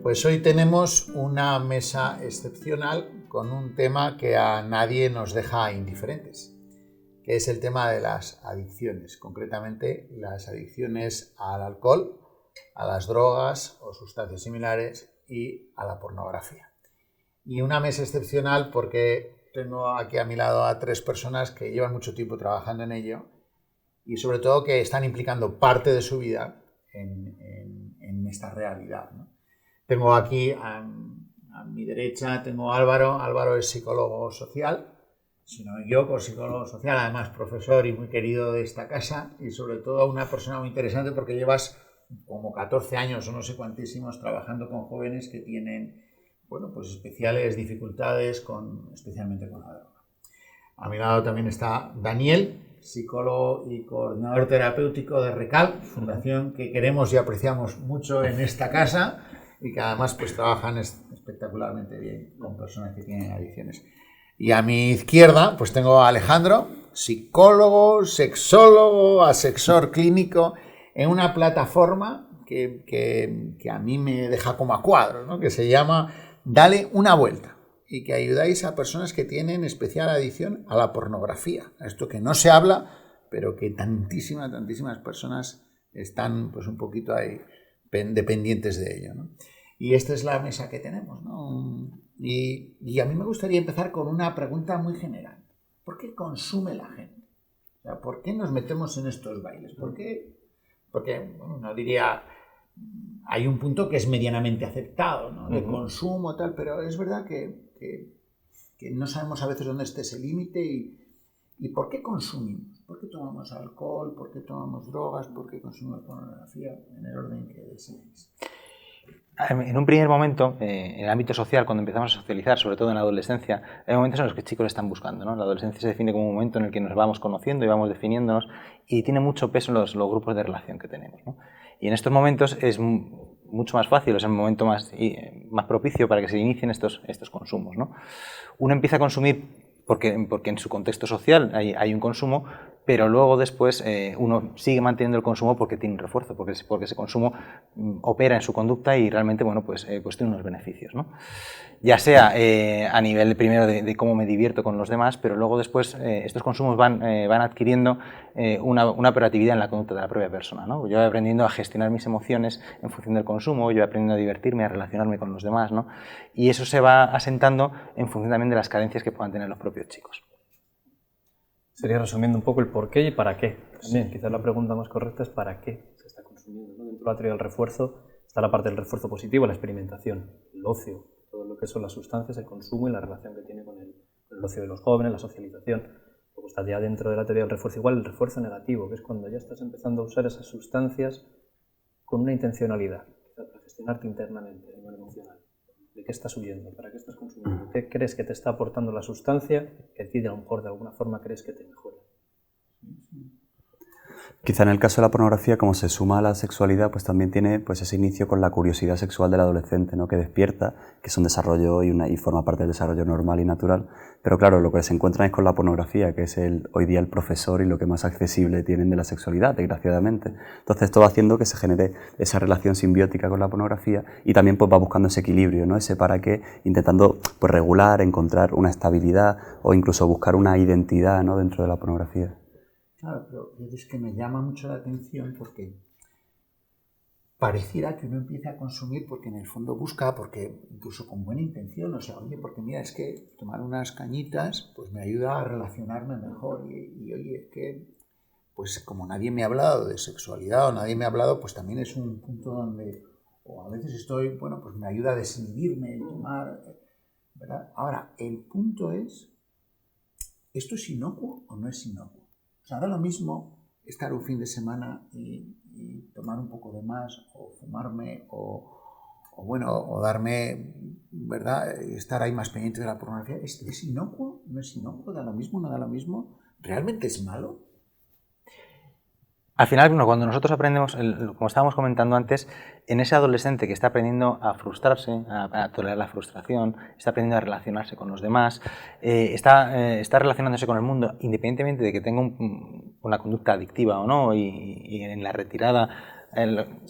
Pues hoy tenemos una mesa excepcional con un tema que a nadie nos deja indiferentes, que es el tema de las adicciones, concretamente las adicciones al alcohol, a las drogas o sustancias similares y a la pornografía. Y una mesa excepcional porque tengo aquí a mi lado a 3 personas que llevan mucho tiempo trabajando en ello y sobre todo que están implicando parte de su vida en esta realidad, ¿no? Tengo aquí a mi derecha, tengo a Álvaro. Álvaro es psicólogo social, si no me equivoco, psicólogo social, además profesor y muy querido de esta casa y sobre todo una persona muy interesante porque llevas como 14 años o no sé cuantísimos trabajando con jóvenes que tienen, bueno, pues especiales dificultades especialmente con la droga. A mi lado también está Daniel, psicólogo y coordinador terapéutico de RECAL, fundación que queremos y apreciamos mucho en esta casa y que además pues trabajan espectacularmente bien con personas que tienen adicciones. Y a mi izquierda pues tengo a Alejandro, psicólogo, sexólogo, asesor clínico en una plataforma que a mí me deja como a cuadros, ¿no? Que se llama Dale una vuelta y que ayudáis a personas que tienen especial adicción a la pornografía, a esto que no se habla, pero que tantísimas personas están pues un poquito ahí dependientes de ello, ¿no? Y esta es la mesa que tenemos, ¿no? Y a mí me gustaría empezar con una pregunta muy general. ¿Por qué consume la gente? O sea, ¿por qué nos metemos en estos bailes? ¿Por qué? Porque, bueno, no diría, hay un punto que es medianamente aceptado, ¿no? De consumo, tal, pero es verdad que no sabemos a veces dónde esté ese límite y ¿por qué consumimos? ¿Por qué tomamos alcohol? ¿Por qué tomamos drogas? ¿Por qué consumimos pornografía? En el orden que deseéis. En un primer momento, en el ámbito social, cuando empezamos a socializar, sobre todo en la adolescencia, hay momentos en los que chicos están buscando, ¿no? La adolescencia se define como un momento en el que nos vamos conociendo y vamos definiéndonos y tiene mucho peso los grupos de relación que tenemos, ¿no? Y en estos momentos es mucho más fácil, es el momento más propicio para que se inicien estos consumos, ¿no? Uno empieza a consumir porque en su contexto social hay un consumo, pero luego después uno sigue manteniendo el consumo porque tiene un refuerzo, porque ese consumo opera en su conducta y realmente, bueno, pues tiene unos beneficios, ¿no? Ya sea a nivel primero de cómo me divierto con los demás, pero luego después estos consumos van adquiriendo una operatividad en la conducta de la propia persona, ¿no? Yo voy aprendiendo a gestionar mis emociones en función del consumo, yo voy aprendiendo a divertirme, a relacionarme con los demás, ¿no? Y eso se va asentando en función también de las carencias que puedan tener los propios chicos. Sería resumiendo un poco el por qué y para qué. También, quizás la pregunta más correcta es para qué se está consumiendo, ¿no? Dentro de la teoría del refuerzo está la parte del refuerzo positivo, la experimentación, el ocio, todo lo que son las sustancias, el consumo y la relación que tiene con el ocio de los jóvenes, la socialización. Luego está ya dentro de la teoría del refuerzo igual el refuerzo negativo, que es cuando ya estás empezando a usar esas sustancias con una intencionalidad, quizás para gestionarte internamente a nivel emocional. ¿De qué estás huyendo? ¿Para qué estás consumiendo? ¿Qué crees que te está aportando la sustancia que a ti, a lo mejor, de alguna forma crees que te mejora? Quizá en el caso de la pornografía, como se suma a la sexualidad, pues también tiene pues ese inicio con la curiosidad sexual del adolescente, ¿no? Que despierta, que es un desarrollo y forma parte del desarrollo normal y natural. Pero claro, lo que se encuentran es con la pornografía, que es hoy día el profesor y lo que más accesible tienen de la sexualidad, desgraciadamente. Entonces esto va haciendo que se genere esa relación simbiótica con la pornografía y también pues va buscando ese equilibrio, ¿no? Ese para qué, intentando pues regular, encontrar una estabilidad o incluso buscar una identidad, ¿no? Dentro de la pornografía. Claro, pero es que me llama mucho la atención porque pareciera que uno empieza a consumir porque en el fondo busca, porque incluso con buena intención, o sea, oye, porque mira, es que tomar unas cañitas pues me ayuda a relacionarme mejor y oye, es que pues como nadie me ha hablado de sexualidad o nadie me ha hablado, pues también es un punto donde, o a veces estoy, bueno, pues me ayuda a desinhibirme, tomar, ¿verdad? Ahora, el punto es, ¿esto es inocuo o no es inocuo? O sea, ahora lo mismo estar un fin de semana y tomar un poco de más, o fumarme, o darme, ¿verdad? Estar ahí más pendiente de la pornografía. ¿Es inocuo? ¿No es inocuo? ¿Da lo mismo? ¿No da lo mismo? ¿Realmente es malo? Al final, bueno, cuando nosotros aprendemos, como estábamos comentando antes, en ese adolescente que está aprendiendo a frustrarse, a tolerar la frustración, está aprendiendo a relacionarse con los demás, está relacionándose con el mundo, independientemente de que tenga una conducta adictiva o no, y en la retirada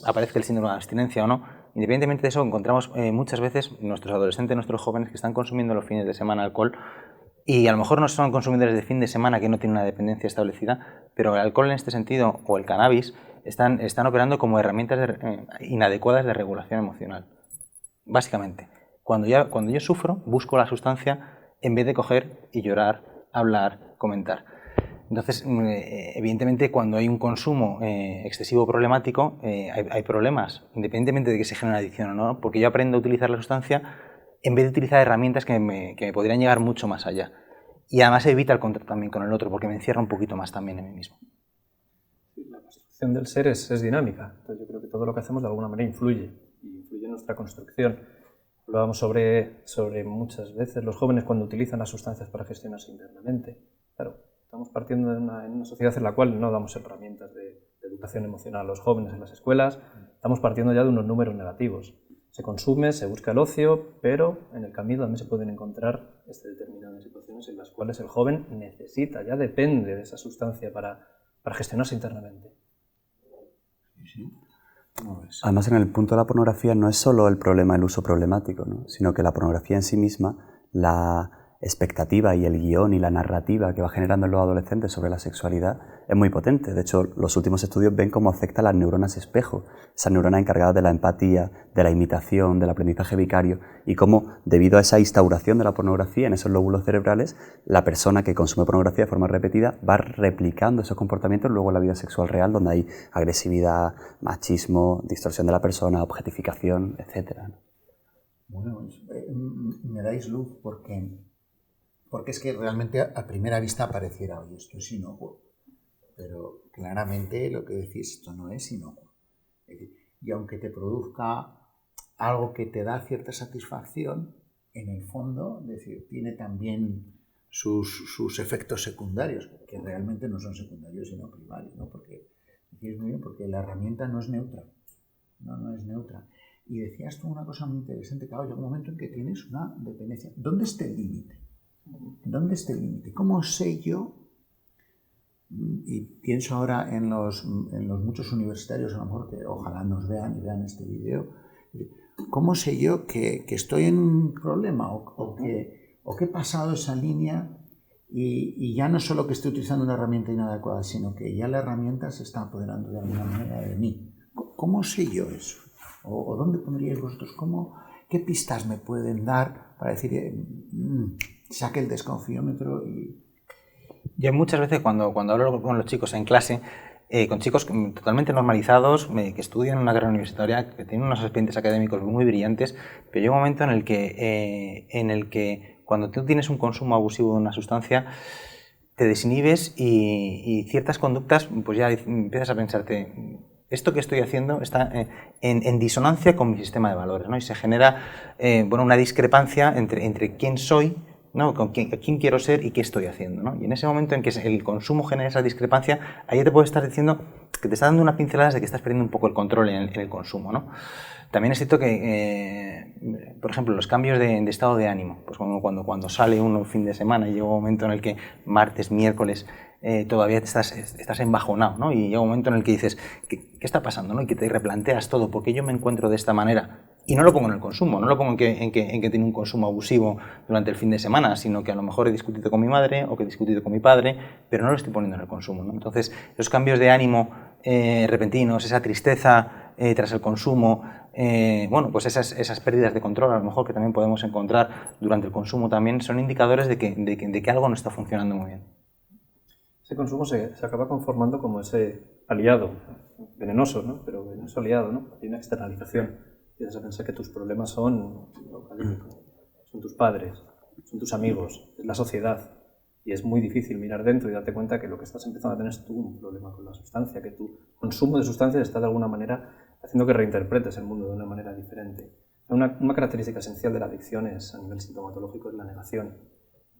aparezca el síndrome de abstinencia o no, independientemente de eso, encontramos muchas veces nuestros adolescentes, nuestros jóvenes que están consumiendo los fines de semana alcohol y a lo mejor no son consumidores de fin de semana que no tienen una dependencia establecida, pero el alcohol en este sentido o el cannabis están operando como herramientas inadecuadas de regulación emocional. Básicamente, cuando yo sufro, busco la sustancia en vez de coger y llorar, hablar, comentar. Entonces, evidentemente, cuando hay un consumo excesivo problemático, hay problemas, independientemente de que se genere una adicción o no, porque yo aprendo a utilizar la sustancia en vez de utilizar herramientas que me podrían llegar mucho más allá. Y además evita el contacto también con el otro, porque me encierra un poquito más también en mí mismo. La construcción del ser es dinámica. Entonces yo creo que todo lo que hacemos de alguna manera influye en nuestra construcción. Hablábamos sobre muchas veces los jóvenes cuando utilizan las sustancias para gestionarse internamente. Claro, estamos partiendo en una sociedad en la cual no damos herramientas de educación emocional a los jóvenes en las escuelas. Estamos partiendo ya de unos números negativos. Se consume, se busca el ocio, pero en el camino también se pueden encontrar determinadas situaciones en las cuales el joven necesita, ya depende de esa sustancia para gestionarse internamente. Además, en el punto de la pornografía no es solo el problema del uso problemático, ¿no? Sino que la pornografía en sí misma, la expectativa y el guión y la narrativa que va generando en los adolescentes sobre la sexualidad es muy potente. De hecho, los últimos estudios ven cómo afecta a las neuronas espejo, esas neuronas encargadas de la empatía, de la imitación, del aprendizaje vicario, y cómo, debido a esa instauración de la pornografía en esos lóbulos cerebrales, la persona que consume pornografía de forma repetida va replicando esos comportamientos luego en la vida sexual real, donde hay agresividad, machismo, distorsión de la persona, objetificación, etc. Bueno, me dais luz porque es que realmente a primera vista pareciera, oye, esto es inocuo, pero claramente lo que decís, esto no es inocuo. Y aunque te produzca algo que te da cierta satisfacción, en el fondo, es decir, tiene también sus efectos secundarios, que realmente no son secundarios sino primarios, ¿no? Porque decís muy bien, porque la herramienta no es neutra, no es neutra. Y decías tú una cosa muy interesante, claro, llega un momento en que tienes una dependencia. ¿Dónde está el límite? ¿Dónde está el límite? ¿Cómo sé yo? Y pienso ahora en los muchos universitarios, a lo mejor que ojalá nos vean y vean este vídeo. ¿Cómo sé yo que estoy en un problema o que he pasado esa línea y ya no solo que estoy utilizando una herramienta inadecuada, sino que ya la herramienta se está apoderando de alguna manera de mí? ¿Cómo sé yo eso? ¿O dónde pondríais vosotros? ¿Qué pistas me pueden dar para decir, saque el desconfiómetro? Yo muchas veces cuando hablo con los chicos en clase, con chicos totalmente normalizados, que estudian una carrera universitaria, que tienen unos expedientes académicos muy brillantes, pero llega un momento en el que cuando tú tienes un consumo abusivo de una sustancia, te desinhibes y ciertas conductas, pues ya empiezas a pensarte, esto que estoy haciendo está en disonancia con mi sistema de valores, ¿no? Y se genera una discrepancia entre quién soy, ¿no? quién quiero ser y qué estoy haciendo, ¿no? Y en ese momento en que el consumo genera esa discrepancia, ahí te puede estar diciendo que te está dando unas pinceladas de que estás perdiendo un poco el control en el consumo, ¿no? También es cierto que, por ejemplo, los cambios de estado de ánimo, pues cuando sale uno un fin de semana y llega un momento en el que martes, miércoles, todavía estás embajonado, ¿no? Y llega un momento en el que dices, ¿qué está pasando? ¿No? Y que te replanteas todo, ¿por qué yo me encuentro de esta manera? Y no lo pongo en el consumo, no lo pongo en que tiene un consumo abusivo durante el fin de semana, sino que a lo mejor he discutido con mi madre o que he discutido con mi padre, pero no lo estoy poniendo en el consumo, ¿no? Entonces, los cambios de ánimo repentinos, esa tristeza tras el consumo, pues esas pérdidas de control a lo mejor que también podemos encontrar durante el consumo también son indicadores de que algo no está funcionando muy bien. Ese consumo se acaba conformando como ese aliado, venenoso, ¿no? Pero venenoso aliado, ¿no? Hay una externalización. Empiezas a pensar que tus problemas son lo académico, son tus padres, son tus amigos, es la sociedad. Y es muy difícil mirar dentro y darte cuenta que lo que estás empezando a tener es tú un problema con la sustancia, que tu consumo de sustancias está de alguna manera haciendo que reinterpretes el mundo de una manera diferente. Una característica esencial de la adicción a nivel sintomatológico es la negación,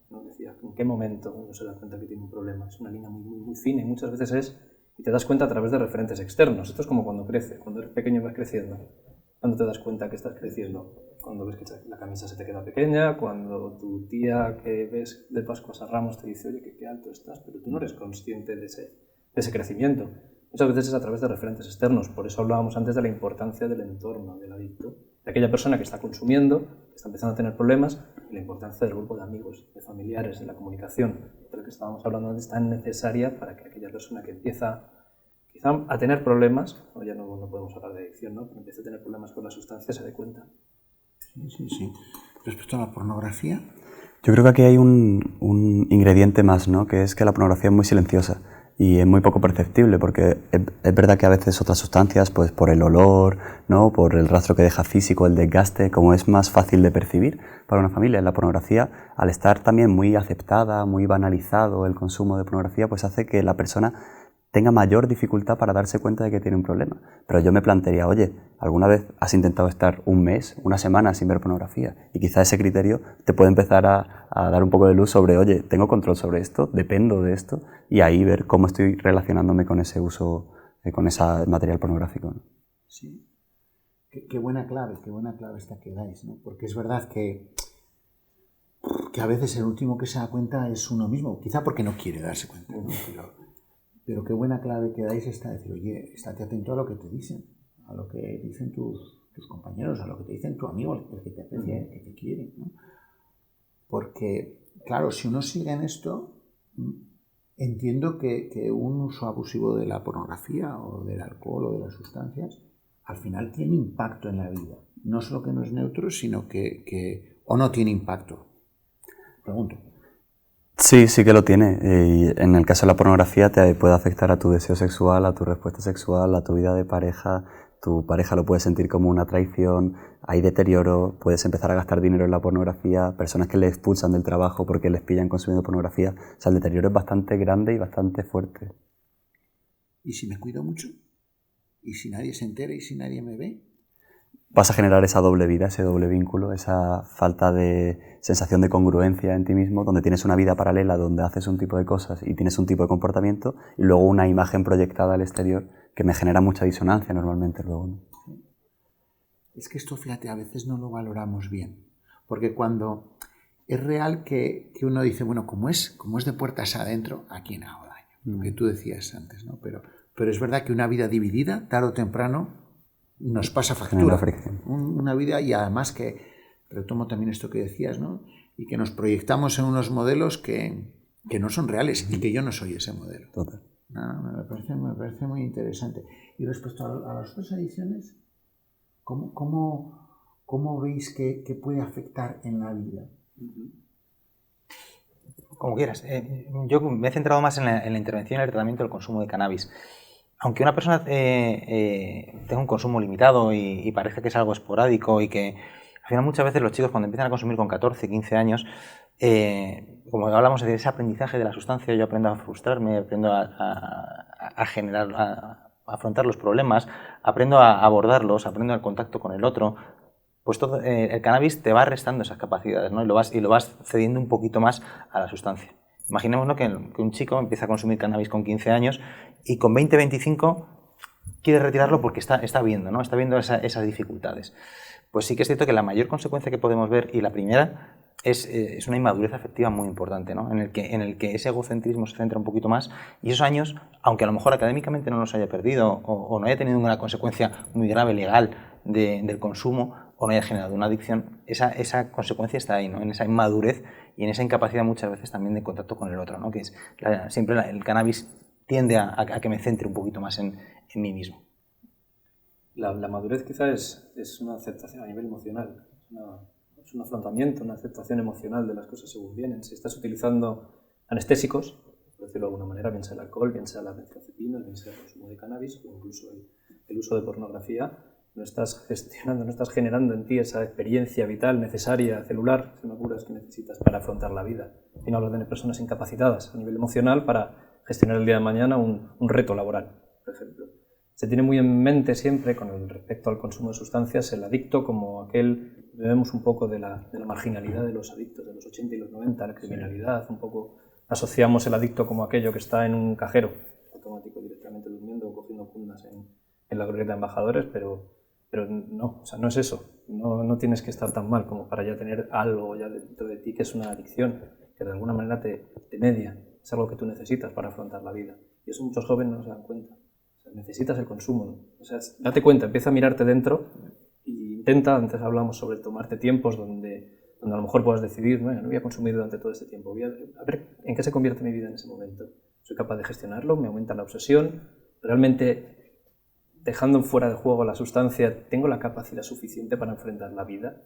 ¿no? Decía, ¿en qué momento uno se da cuenta que tiene un problema? Es una línea muy, muy, muy fina y muchas veces y te das cuenta a través de referentes externos. Esto es como cuando creces, cuando eres pequeño vas creciendo. ¿Cuándo te das cuenta que estás creciendo? Cuando ves que la camisa se te queda pequeña, cuando tu tía que ves de Pascuas a Ramos te dice, oye, que qué alto estás, pero tú no eres consciente de ese crecimiento. muchas veces es a través de referentes externos. Por eso hablábamos antes de la importancia del entorno del adicto, de aquella persona que está consumiendo, que está empezando a tener problemas, y la importancia del grupo de amigos, de familiares, de la comunicación, de lo que estábamos hablando antes, tan necesaria para que aquella persona que empieza quizá a tener problemas, o ya no podemos hablar de adicción, ¿no? Pero empieza a tener problemas con la sustancia, se dé cuenta. Sí. Respecto a la pornografía, yo creo que aquí hay un ingrediente más, ¿no? Que es que la pornografía es muy silenciosa y es muy poco perceptible, porque es verdad que a veces otras sustancias, pues por el olor, ¿no? Por el rastro que deja físico, el desgaste, como es más fácil de percibir para una familia, la pornografía, al estar también muy aceptada, muy banalizado el consumo de pornografía, pues hace que la persona tenga mayor dificultad para darse cuenta de que tiene un problema. Pero yo me plantearía, oye, ¿alguna vez has intentado estar un mes, una semana sin ver pornografía? Y quizá ese criterio te puede empezar a dar un poco de luz sobre, oye, ¿tengo control sobre esto? ¿Dependo de esto? Y ahí ver cómo estoy relacionándome con ese uso, con ese material pornográfico, ¿no? Sí. Qué buena clave esta que dais, ¿no? Porque es verdad que a veces el último que se da cuenta es uno mismo, quizá porque no quiere darse cuenta, ¿no? Pero qué buena clave que dais esta de decir, oye, estate atento a lo que te dicen, a lo que dicen tus compañeros, a lo que te dicen tu amigo, el que te aprecia, el que te quiere, ¿no? Porque, claro, si uno sigue en esto, entiendo que un uso abusivo de la pornografía o del alcohol o de las sustancias, al final tiene impacto en la vida. No solo que no es neutro, sino que o no tiene impacto. Pregunto. Sí, sí que lo tiene. Y en el caso de la pornografía te puede afectar a tu deseo sexual, a tu respuesta sexual, a tu vida de pareja. Tu pareja lo puede sentir como una traición, hay deterioro, puedes empezar a gastar dinero en la pornografía, personas que le expulsan del trabajo porque les pillan consumiendo pornografía. O sea, el deterioro es bastante grande y bastante fuerte. ¿Y si me cuido mucho? ¿Y si nadie se entera y si nadie me ve? Vas a generar esa doble vida, ese doble vínculo, esa falta de sensación de congruencia en ti mismo, donde tienes una vida paralela, donde haces un tipo de cosas y tienes un tipo de comportamiento, y luego una imagen proyectada al exterior que me genera mucha disonancia normalmente luego, ¿no? Es que esto, fíjate, a veces no lo valoramos bien, porque cuando es real que uno dice, bueno, como es de puertas adentro, ¿a quién hago daño? Lo que tú decías antes, ¿no? Pero es verdad que una vida dividida, tarde o temprano, nos pasa factura. Una vida, y además que, retomo también esto que decías, ¿no? Y que nos proyectamos en unos modelos que no son reales y que yo no soy ese modelo. Total. No, me parece muy interesante. Y respecto a las otras adicciones, ¿cómo veis que puede afectar en la vida? Como quieras. Yo me he centrado más en la intervención y el tratamiento del consumo de cannabis. Aunque una persona tenga un consumo limitado y parezca que es algo esporádico y que al final muchas veces los chicos cuando empiezan a consumir con 14, 15 años, como hablamos de ese aprendizaje de la sustancia, yo aprendo a frustrarme, aprendo a generar, a afrontar los problemas, aprendo a abordarlos, aprendo el contacto con el otro. Pues todo, el cannabis te va restando esas capacidades, ¿no? Y lo vas cediendo un poquito más a la sustancia. Imaginémonos que un chico empieza a consumir cannabis con 15 años y con 20, 25 quiere retirarlo porque está viendo, ¿no? Está viendo esas dificultades. Pues sí que es cierto que la mayor consecuencia que podemos ver, y la primera, es una inmadurez afectiva muy importante, ¿no? En el que ese egocentrismo se centra un poquito más y esos años, aunque a lo mejor académicamente no los haya perdido o no haya tenido una consecuencia muy grave legal del consumo o no haya generado una adicción, esa consecuencia está ahí, ¿no? En esa inmadurez y en esa incapacidad muchas veces también de contacto con el otro, ¿no? Que es siempre el cannabis tiende a que me centre un poquito más en mí mismo. La madurez quizás es una aceptación a nivel emocional, es un afrontamiento, una aceptación emocional de las cosas según vienen. Si estás utilizando anestésicos, por decirlo de alguna manera, bien sea el alcohol, bien sea la benzodiazepina, bien sea el consumo de cannabis o incluso el uso de pornografía, no estás gestionando, no estás generando en ti esa experiencia vital, necesaria, celular, si me apuras, que necesitas para afrontar la vida. Y no hablo de personas incapacitadas a nivel emocional para gestionar el día de mañana un reto laboral, por ejemplo. Se tiene muy en mente siempre, con respecto al consumo de sustancias, el adicto como aquel, vemos un poco de la marginalidad de los adictos de los 80 y los 90, la criminalidad, un poco asociamos el adicto como aquello que está en un cajero automático directamente durmiendo o cogiendo puntas en la glorieta de embajadores, pero no, o sea, no es eso. No tienes que estar tan mal como para ya tener algo ya dentro de ti que es una adicción, que de alguna manera te media, es algo que tú necesitas para afrontar la vida. Y eso muchos jóvenes no se dan cuenta. O sea, necesitas el consumo, ¿no? O sea, date cuenta, empieza a mirarte dentro y intenta, antes hablamos sobre tomarte tiempos donde a lo mejor puedas decidir, no voy a consumir durante todo este tiempo, voy a ver en qué se convierte mi vida en ese momento. Soy capaz de gestionarlo, me aumenta la obsesión, realmente dejando fuera de juego la sustancia, ¿tengo la capacidad suficiente para enfrentar la vida?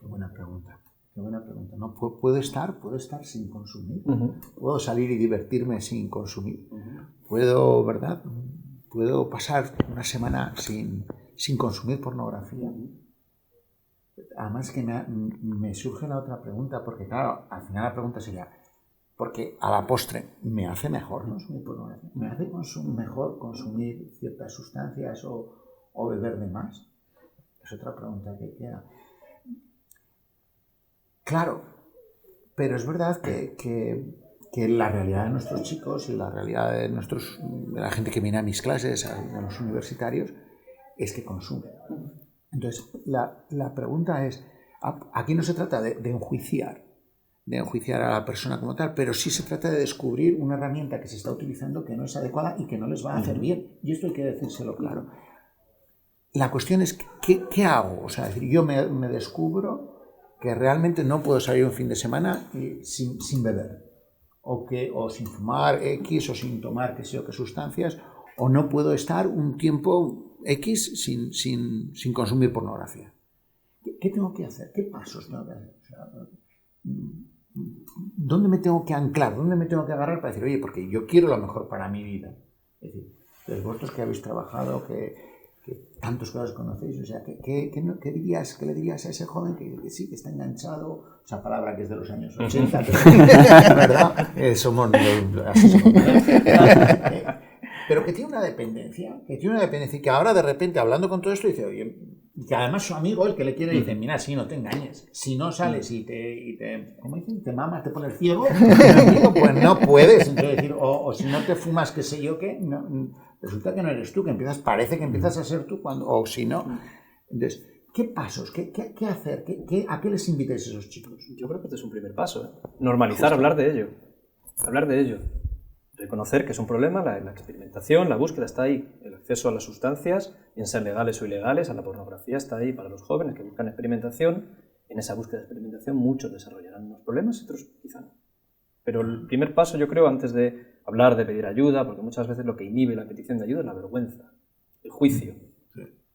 Qué buena pregunta. Qué buena pregunta. ¿No? ¿Puedo estar sin consumir? Uh-huh. ¿Puedo salir y divertirme sin consumir? Uh-huh. ¿Puedo, verdad? ¿Puedo pasar una semana sin consumir pornografía? Además que me surge la otra pregunta, porque claro, al final la pregunta sería, porque a la postre, ¿me hace mejor consumir pornografía? ¿Me hace mejor consumir ciertas sustancias o beber de más? Es otra pregunta que queda. Claro, pero es verdad que la realidad de nuestros chicos y la realidad de la gente que viene a mis clases, de los universitarios, es que consumen. Entonces, la pregunta es, aquí no se trata de enjuiciar a la persona como tal, pero sí se trata de descubrir una herramienta que se está utilizando que no es adecuada y que no les va a hacer bien. Y esto hay que decírselo claro. La cuestión es, ¿qué hago? O sea, es decir, yo me descubro que realmente no puedo salir un fin de semana sin beber, o sin fumar X, o sin tomar qué sé yo qué sustancias, o no puedo estar un tiempo X sin consumir pornografía. ¿Qué tengo que hacer? ¿Qué pasos tengo que hacer? O sea, ¿dónde me tengo que anclar? ¿Dónde me tengo que agarrar para decir, oye, porque yo quiero lo mejor para mi vida? Es decir, vosotros que habéis trabajado, que tantos que os conocéis, o sea, ¿qué le dirías a ese joven que sí, que está enganchado? Esa palabra que es de los años 80, ¿verdad? Pero que tiene una dependencia, y que ahora de repente, hablando con todo esto, dice, oye, que además su amigo, el que le quiere, dice, mira, si no te engañes, si no sales y te ¿cómo dicen? Te mamas, te pones ciego, pues no puedes, entonces decir, o si no te fumas, qué sé yo qué, no, resulta que no eres tú, parece que empiezas a ser tú, o si no. Entonces, ¿qué pasos? ¿Qué hacer? ¿A qué les invitáis a esos chicos? Yo creo que este es un primer paso, normalizar, hablar de ello. Reconocer que es un problema, la experimentación, la búsqueda está ahí, el acceso a las sustancias, bien sean legales o ilegales, a la pornografía está ahí para los jóvenes que buscan experimentación. En esa búsqueda de experimentación muchos desarrollarán unos problemas y otros quizá no. Pero el primer paso, yo creo, antes de hablar de pedir ayuda, porque muchas veces lo que inhibe la petición de ayuda es la vergüenza, el juicio,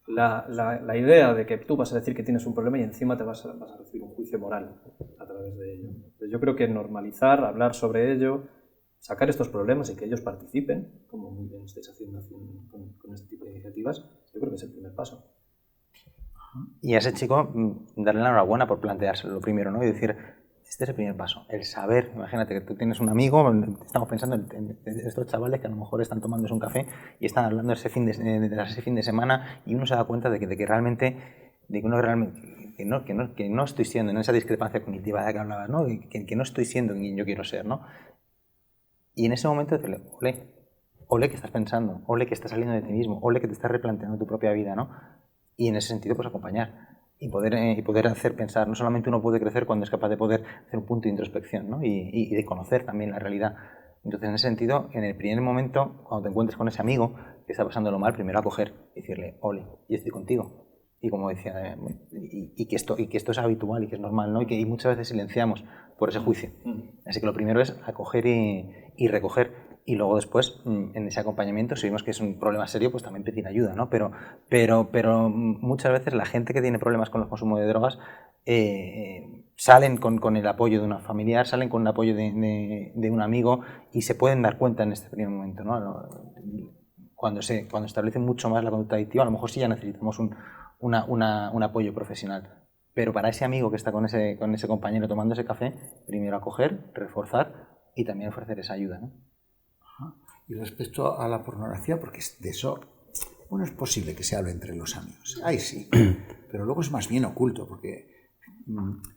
la idea de que tú vas a decir que tienes un problema y encima te vas a recibir un juicio moral a través de ello. Entonces, yo creo que normalizar, hablar sobre ello, sacar estos problemas y que ellos participen, como muy bien estáis haciendo con este tipo de iniciativas, yo creo que es el primer paso. Y a ese chico darle la enhorabuena por planteárselo lo primero, ¿no? Y decir, este es el primer paso, el saber. Imagínate que tú tienes un amigo, estamos pensando en estos chavales que a lo mejor están tomándose un café y están hablando ese fin de semana y uno se da cuenta de que realmente que no estoy siendo en esa discrepancia cognitiva de la que hablabas, ¿no? Que no estoy siendo quien yo quiero ser, ¿no? Y en ese momento decirle, ole que estás pensando, ole que estás saliendo de ti mismo, ole que te estás replanteando tu propia vida, ¿no? Y en ese sentido, pues acompañar y poder hacer pensar. No solamente uno puede crecer cuando es capaz de poder hacer un punto de introspección, ¿no? y de conocer también la realidad. Entonces, en ese sentido, en el primer momento, cuando te encuentres con ese amigo que está pasándolo mal, primero acoger y decirle, ole, yo estoy contigo. Y como decía, y que esto es habitual y que es normal, ¿no? Y muchas veces silenciamos por ese juicio. Así que lo primero es acoger y recoger. Y luego después, en ese acompañamiento, si vemos que es un problema serio, pues también pedir ayuda, ¿no? Pero muchas veces la gente que tiene problemas con el consumo de drogas salen con el apoyo de una familiar, salen con el apoyo de un amigo y se pueden dar cuenta en este primer momento, ¿no? Cuando se establece mucho más la conducta adictiva, a lo mejor sí ya necesitamos un apoyo profesional. Pero para ese amigo que está con ese compañero tomando ese café, primero acoger, reforzar y también ofrecer esa ayuda, ¿no? Y respecto a la pornografía, porque de eso, bueno, es posible que se hable entre los amigos. Ahí sí, pero luego es más bien oculto, porque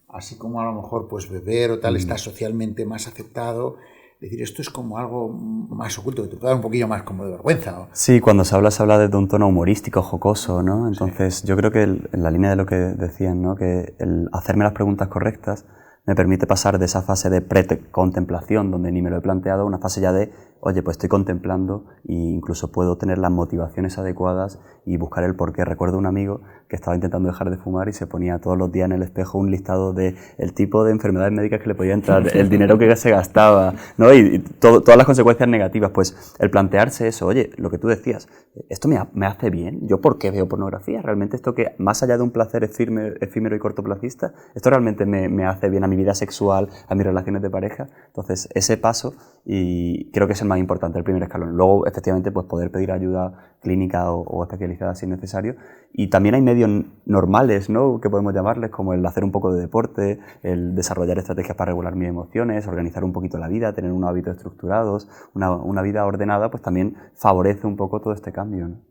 así como a lo mejor pues beber o tal está socialmente más aceptado, es decir, esto es como algo más oculto, que te puede dar un poquillo más como de vergüenza, ¿o? Sí, cuando se habla desde un tono humorístico, jocoso, ¿no? Entonces, sí. Yo creo que en la línea de lo que decían, ¿no? Que el hacerme las preguntas correctas me permite pasar de esa fase de pre-contemplación, donde ni me lo he planteado, a una fase ya de, oye, pues estoy contemplando e incluso puedo tener las motivaciones adecuadas y buscar el porqué. Recuerdo un amigo que estaba intentando dejar de fumar y se ponía todos los días en el espejo un listado de el tipo de enfermedades médicas que le podía entrar, el dinero que se gastaba, ¿no? y todas las consecuencias negativas. Pues el plantearse eso, oye, lo que tú decías, ¿esto me hace bien? ¿Yo por qué veo pornografía? ¿Realmente esto que, más allá de un placer efímero y cortoplacista, esto realmente me hace bien a mi vida sexual, a mis relaciones de pareja? Entonces, ese paso, y creo que es el más importante, el primer escalón. Luego, efectivamente, pues poder pedir ayuda clínica o especializada si es necesario. Y también hay medios normales, ¿no?, que podemos llamarles, como el hacer un poco de deporte, el desarrollar estrategias para regular mis emociones, organizar un poquito la vida, tener unos hábitos estructurados, una vida ordenada, pues también favorece un poco todo este cambio, ¿no?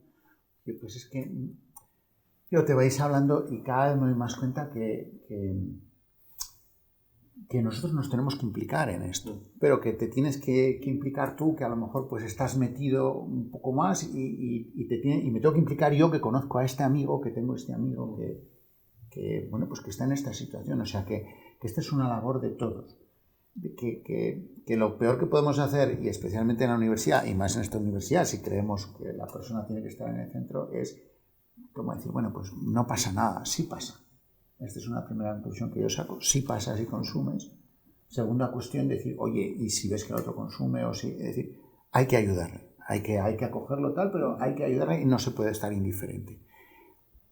Pues es que te vais hablando y cada vez me doy más cuenta que nosotros nos tenemos que implicar en esto, pero que te tienes que implicar tú, que a lo mejor pues estás metido un poco más y me tengo que implicar yo, que conozco a este amigo, que tengo este amigo que bueno, pues que está en esta situación. O sea que esta es una labor de todos. Que lo peor que podemos hacer, y especialmente en la universidad, y más en esta universidad, si creemos que la persona tiene que estar en el centro, es como decir, bueno, pues no pasa nada, sí pasa. Esta es una primera conclusión que yo saco. Sí pasa si consumes. Segunda cuestión, decir, oye, y si ves que el otro consume, o si, es decir, hay que ayudarle, hay que acogerlo tal, pero hay que ayudarle y no se puede estar indiferente.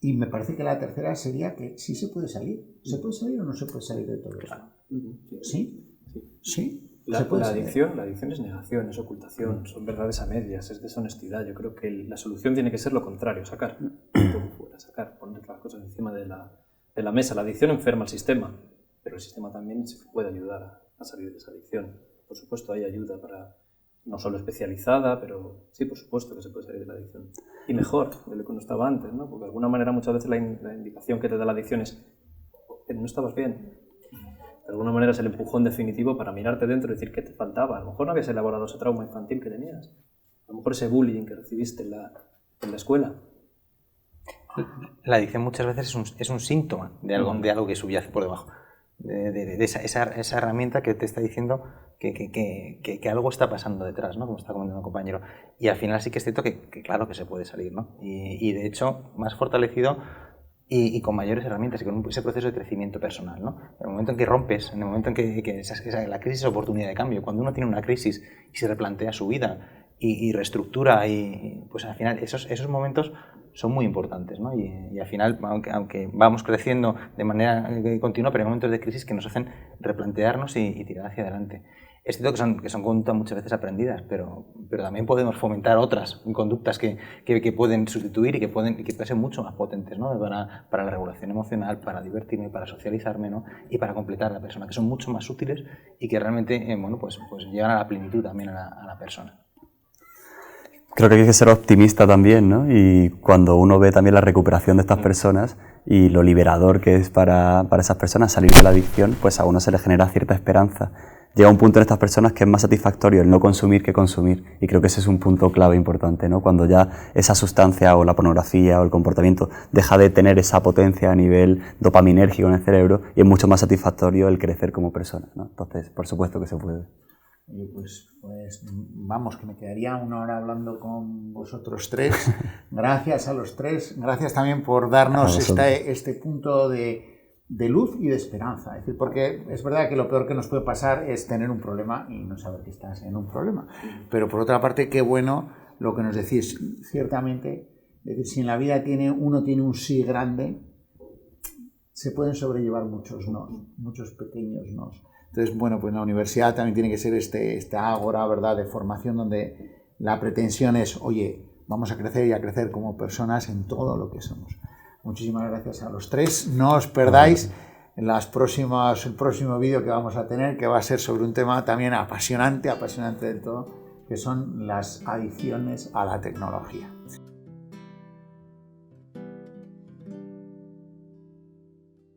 Y me parece que la tercera sería que sí se puede salir. ¿Se puede salir o no se puede salir de todo esto? ¿Sí? ¿Sí? La adicción es negación, es ocultación, son verdades a medias, es deshonestidad. Yo creo que la solución tiene que ser lo contrario, sacar todo fuera, poner las cosas encima de la mesa. La adicción enferma al sistema, pero el sistema también se puede ayudar a salir de esa adicción. Por supuesto, hay ayuda no solo especializada, pero sí, por supuesto que se puede salir de la adicción. Y mejor de lo que no estaba antes, ¿no? Porque de alguna manera muchas veces la indicación que te da la adicción es que no estabas bien. De alguna manera es el empujón definitivo para mirarte dentro y decir qué te faltaba. A lo mejor no habías elaborado ese trauma infantil que tenías. A lo mejor ese bullying que recibiste en la escuela. La adicción muchas veces es un síntoma de algo que subyace por debajo. De esa herramienta que te está diciendo que algo está pasando detrás, ¿no? Como está comentando un compañero. Y al final sí que es cierto que claro que se puede salir, ¿no? Y de hecho, más fortalecido y con mayores herramientas y con ese proceso de crecimiento personal, ¿no? En el momento en que rompes, en el momento en que la crisis es oportunidad de cambio, cuando uno tiene una crisis y se replantea su vida y reestructura, y pues al final esos momentos son muy importantes, ¿no? Y al final, aunque vamos creciendo de manera continua, pero hay momentos de crisis que nos hacen replantearnos y tirar hacia adelante. Es cierto que son conductas muchas veces aprendidas, pero también podemos fomentar otras conductas que pueden sustituir y que pueden ser mucho más potentes, ¿no? Para la regulación emocional, para divertirme, para socializarme, ¿no? Y para completar a la persona, que son mucho más útiles y que realmente bueno, pues llegan a la plenitud también a la persona. Creo que hay que ser optimista también, ¿no? Y cuando uno ve también la recuperación de estas personas y lo liberador que es para esas personas salir de la adicción, pues a uno se le genera cierta esperanza. Llega un punto en estas personas que es más satisfactorio el no consumir que consumir, y creo que ese es un punto clave importante, ¿no? Cuando ya esa sustancia o la pornografía o el comportamiento deja de tener esa potencia a nivel dopaminérgico en el cerebro y es mucho más satisfactorio el crecer como persona, ¿no? Entonces, por supuesto que se puede. Pues vamos, que me quedaría una hora hablando con vosotros tres. Gracias a los tres, gracias también por darnos este punto de luz y de esperanza. Es decir, porque es verdad que lo peor que nos puede pasar es tener un problema y no saber que estás en un problema. Pero por otra parte, qué bueno lo que nos decís. Ciertamente, es decir, si en la vida uno tiene un sí grande, se pueden sobrellevar muchos nos, muchos pequeños nos. Entonces, bueno, pues la universidad también tiene que ser esta ágora, ¿verdad?, de formación donde la pretensión es, oye, vamos a crecer y a crecer como personas en todo lo que somos. Muchísimas gracias a los tres. No os perdáis el próximo vídeo que vamos a tener, que va a ser sobre un tema también apasionante del todo, que son las adicciones a la tecnología.